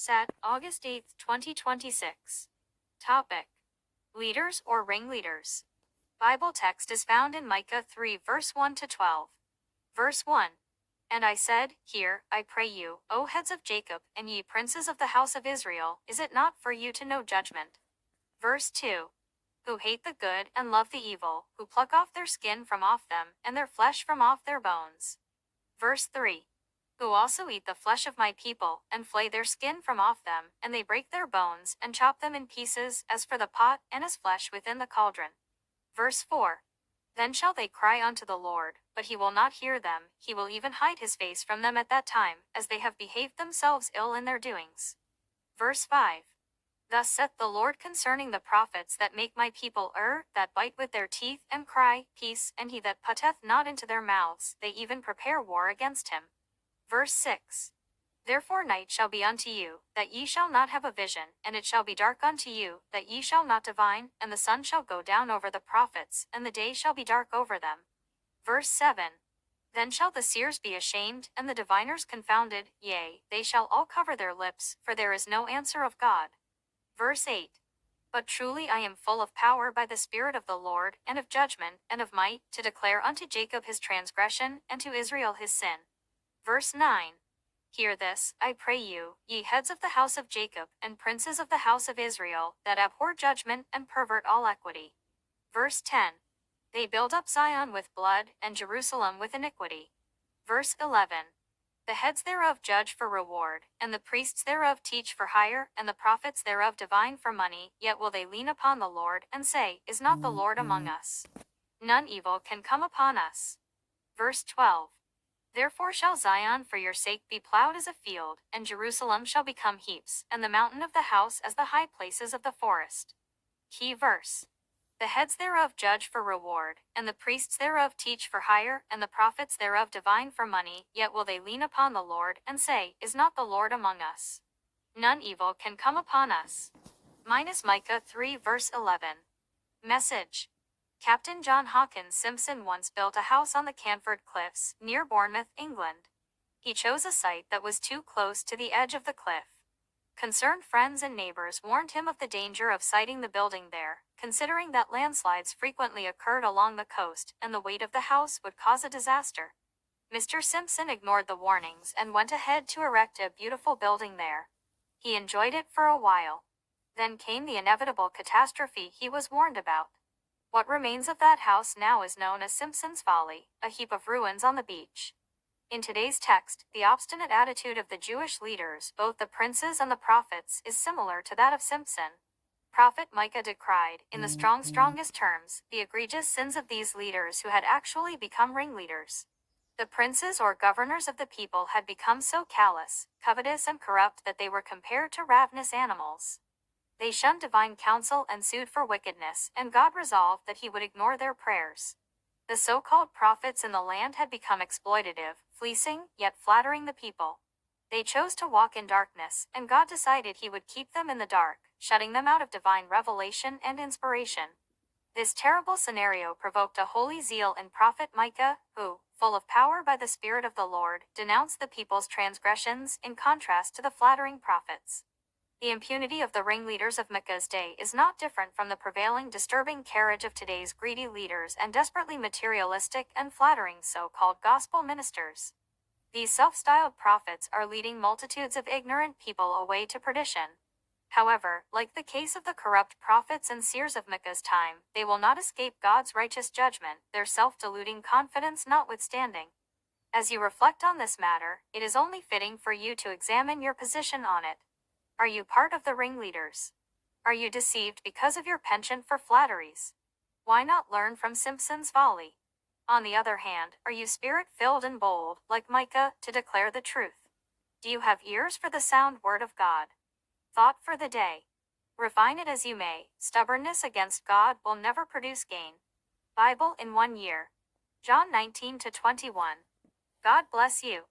Sat. August 8, 2026. Topic: Leaders or ringleaders. Bible text is found in Micah 3 verse 1 to 12. Verse 1. And I said, Hear, I pray you, O heads of Jacob, and ye princes of the house of Israel, is it not for you to know judgment? Verse 2. Who hate the good and love the evil, who pluck off their skin from off them, and their flesh from off their bones. Verse 3. Who also eat the flesh of my people, and flay their skin from off them, and they break their bones, and chop them in pieces, as for the pot, and as flesh within the cauldron. Verse 4. Then shall they cry unto the Lord, but he will not hear them, he will even hide his face from them at that time, as they have behaved themselves ill in their doings. Verse 5. Thus saith the Lord concerning the prophets that make my people err, that bite with their teeth, and cry, Peace, and he that putteth not into their mouths, they even prepare war against him. Verse 6. Therefore night shall be unto you, that ye shall not have a vision, and it shall be dark unto you, that ye shall not divine, and the sun shall go down over the prophets, and the day shall be dark over them. Verse 7. Then shall the seers be ashamed, and the diviners confounded, yea, they shall all cover their lips, for there is no answer of God. Verse 8. But truly I am full of power by the Spirit of the Lord, and of judgment, and of might, to declare unto Jacob his transgression, and to Israel his sin. Verse 9. Hear this, I pray you, ye heads of the house of Jacob, and princes of the house of Israel, that abhor judgment, and pervert all equity. Verse 10. They build up Zion with blood, and Jerusalem with iniquity. Verse 11. The heads thereof judge for reward, and the priests thereof teach for hire, and the prophets thereof divine for money, yet will they lean upon the Lord, and say, Is not the Lord among us? None evil can come upon us. Verse 12. Therefore shall Zion for your sake be plowed as a field, and Jerusalem shall become heaps, and the mountain of the house as the high places of the forest. Key verse. The heads thereof judge for reward, and the priests thereof teach for hire, and the prophets thereof divine for money, yet will they lean upon the Lord, and say, Is not the Lord among us? None evil can come upon us. Minus Micah 3 verse 11. Message. Captain John Hawkins Simpson once built a house on the Canford Cliffs, near Bournemouth, England. He chose a site that was too close to the edge of the cliff. Concerned friends and neighbors warned him of the danger of siting the building there, considering that landslides frequently occurred along the coast, and the weight of the house would cause a disaster. Mr. Simpson ignored the warnings and went ahead to erect a beautiful building there. He enjoyed it for a while. Then came the inevitable catastrophe he was warned about. What remains of that house now is known as Simpson's Folly, a heap of ruins on the beach. In today's text, the obstinate attitude of the Jewish leaders, both the princes and the prophets, is similar to that of Simpson. Prophet Micah decried, in the strongest terms, the egregious sins of these leaders who had actually become ringleaders. The princes or governors of the people had become so callous, covetous, and corrupt that they were compared to ravenous animals. They shunned divine counsel and sued for wickedness, and God resolved that he would ignore their prayers. The so-called prophets in the land had become exploitative, fleecing, yet flattering the people. They chose to walk in darkness, and God decided he would keep them in the dark, shutting them out of divine revelation and inspiration. This terrible scenario provoked a holy zeal in prophet Micah, who, full of power by the Spirit of the Lord, denounced the people's transgressions, in contrast to the flattering prophets. The impunity of the ringleaders of Micah's day is not different from the prevailing disturbing carriage of today's greedy leaders and desperately materialistic and flattering so-called gospel ministers. These self-styled prophets are leading multitudes of ignorant people away to perdition. However, like the case of the corrupt prophets and seers of Micah's time, they will not escape God's righteous judgment, their self-deluding confidence notwithstanding. As you reflect on this matter, it is only fitting for you to examine your position on it. Are you part of the ringleaders? Are you deceived because of your penchant for flatteries? Why not learn from Simpson's folly? On the other hand, are you spirit-filled and bold, like Micah, to declare the truth? Do you have ears for the sound word of God? Thought for the day. Refine it as you may, stubbornness against God will never produce gain. Bible in 1 year. John 19-21. God bless you.